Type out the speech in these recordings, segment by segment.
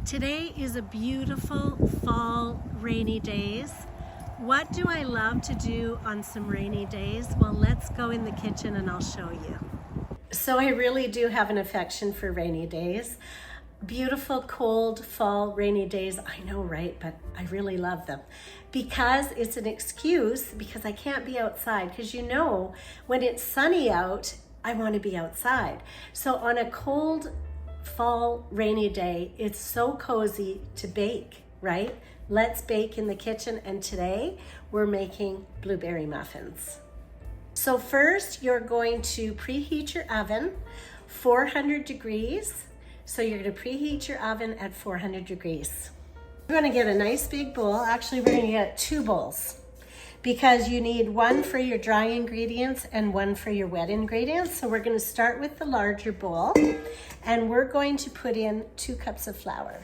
Today is a beautiful fall rainy days. What do I love to do on some rainy days? Well, let's go in the kitchen and I'll show you. So I really do have an affection for rainy days. Beautiful, cold, fall, rainy days. I know, right? But I really love them because it's an excuse because I can't be outside. Because you know, when it's sunny out, I want to be outside. So on a cold fall rainy day, it's so cozy to bake, right? Let's bake in the kitchen, and today we're making blueberry muffins. So first you're going to preheat your oven 400 degrees. So you're going to preheat your oven at 400 degrees. We're going to get a nice big bowl. Actually, we're going to get 2 bowls because you need one for your dry ingredients and one for your wet ingredients. So we're going to start with the larger bowl, and we're going to put in 2 cups of flour.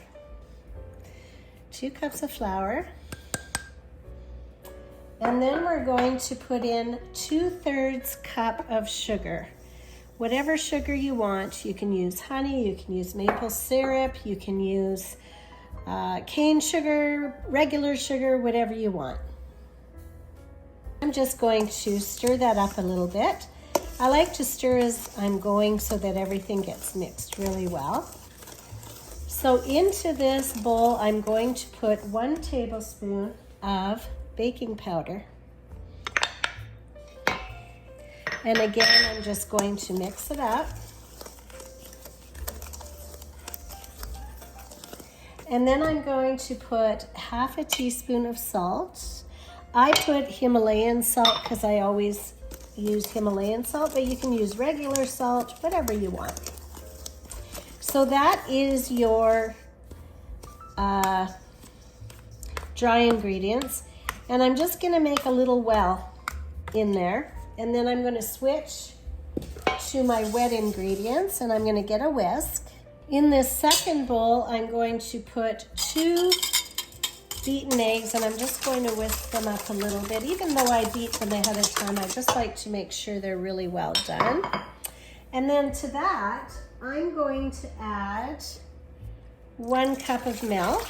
2 cups of flour. And then we're going to put in 2/3 cup of sugar. Whatever sugar you want. You can use honey, you can use maple syrup, you can use cane sugar, regular sugar, whatever you want. I'm just going to stir that up a little bit. I like to stir as I'm going so that everything gets mixed really well. So into this bowl, I'm going to put 1 tablespoon of baking powder. And again, I'm just going to mix it up. And then I'm going to put 1/2 teaspoon of salt. I put Himalayan salt because I always use Himalayan salt, but you can use regular salt, whatever you want. So that is your dry ingredients. And I'm just gonna make a little well in there. And then I'm gonna switch to my wet ingredients, and I'm gonna get a whisk. In this second bowl, I'm going to put 2 beaten eggs, and I'm just going to whisk them up a little bit. Even though I beat them ahead of time, I just like to make sure they're really well done. And then to that, I'm going to add 1 cup of milk.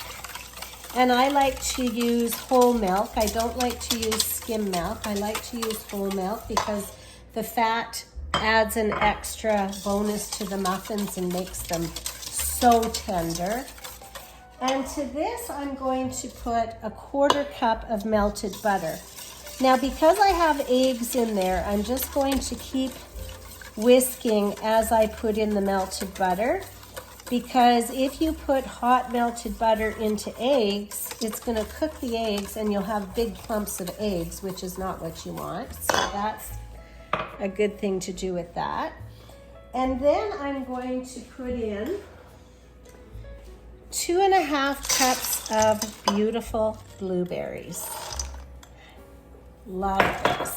And I like to use whole milk. I don't like to use skim milk. I like to use whole milk because the fat adds an extra bonus to the muffins and makes them so tender. And to this, I'm going to put 1/4 cup of melted butter. Now, because I have eggs in there, I'm just going to keep whisking as I put in the melted butter, because if you put hot melted butter into eggs, it's going to cook the eggs and you'll have big clumps of eggs, which is not what you want. So that's a good thing to do with that. And then I'm going to put in 2.5 cups of beautiful blueberries. Love this.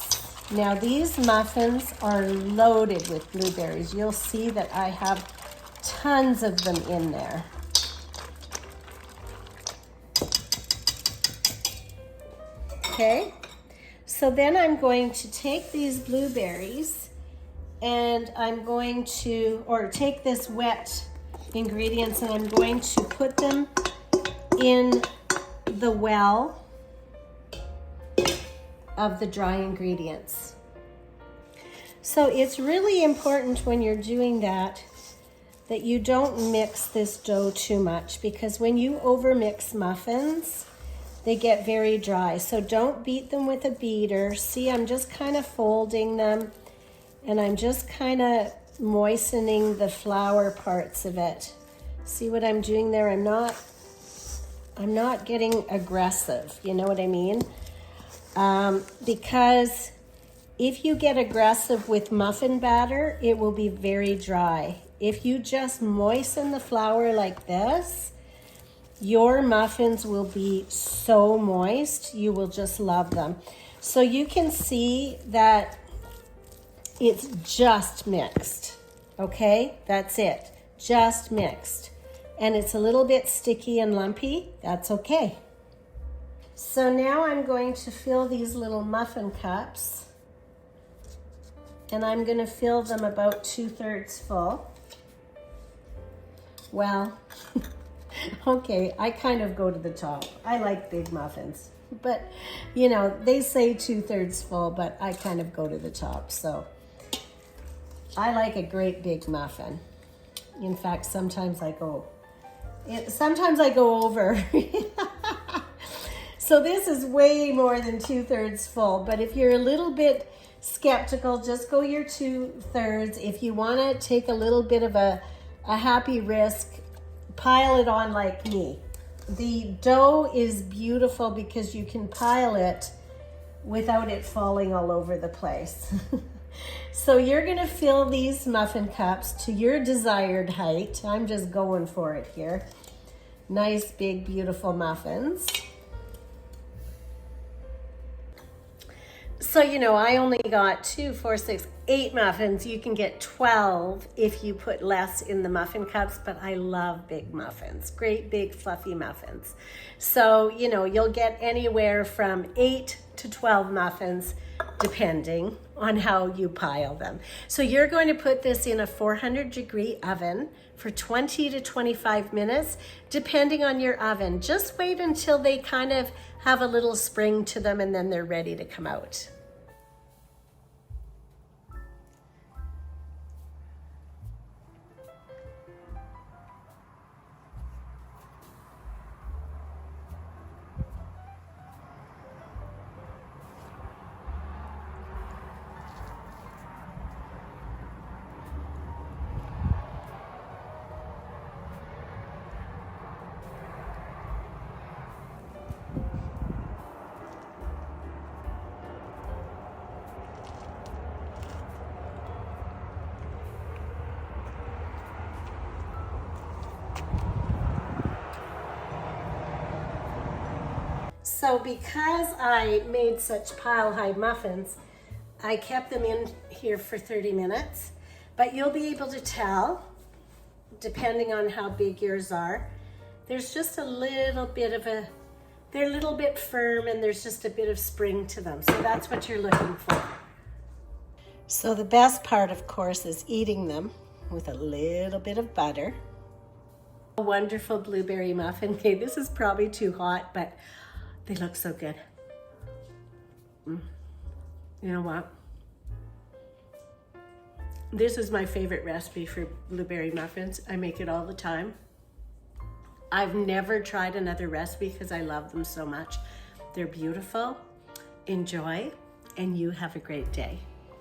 Now these muffins are loaded with blueberries. You'll see that I have tons of them in there. Okay, so then I'm going to take these blueberries and I'm going to, or take this wet ingredients, and I'm going to put them in the well of the dry ingredients. So it's really important when you're doing that you don't mix this dough too much, because when you overmix muffins, they get very dry. So don't beat them with a beater. See, I'm just kind of folding them, and I'm just kind of moistening the flour parts of it. See what I'm doing there? I'm not getting aggressive, you know what I mean? Because if you get aggressive with muffin batter, it will be very dry. If you just moisten the flour like this, your muffins will be so moist, you will just love them. So you can see that it's just mixed, okay? That's it, just mixed. And it's a little bit sticky and lumpy, that's okay. So now I'm going to fill these little muffin cups, and I'm gonna fill them about 2/3 full. Well, Okay, I kind of go to the top. I like big muffins. But, you know, they say 2/3 full, but I kind of go to the top. So I like a great big muffin. In fact, sometimes I go over. So this is way more than 2/3 full, but if you're a little bit skeptical, just go your 2/3. If you want to take a little bit of a happy risk, pile it on like me. The dough is beautiful because you can pile it without it falling all over the place. So you're gonna fill these muffin cups to your desired height. I'm just going for it here. Nice, big, beautiful muffins. So, you know, I only got 2, 4, 6, 8 muffins. You can get 12 if you put less in the muffin cups, but I love big muffins, great big fluffy muffins. So, you know, you'll get anywhere from 8 to 12 muffins, depending on how you pile them. So you're going to put this in a 400-degree oven for 20 to 25 minutes, depending on your oven. Just wait until they kind of have a little spring to them and then they're ready to come out. So because I made such pile-high muffins, I kept them in here for 30 minutes, but you'll be able to tell, depending on how big yours are, there's just a little bit of they're a little bit firm and there's just a bit of spring to them. So that's what you're looking for. So the best part, of course, is eating them with a little bit of butter. A wonderful blueberry muffin. Okay, this is probably too hot, but they look so good. You know what? This is my favorite recipe for blueberry muffins. I make it all the time. I've never tried another recipe because I love them so much. They're beautiful. Enjoy, and you have a great day.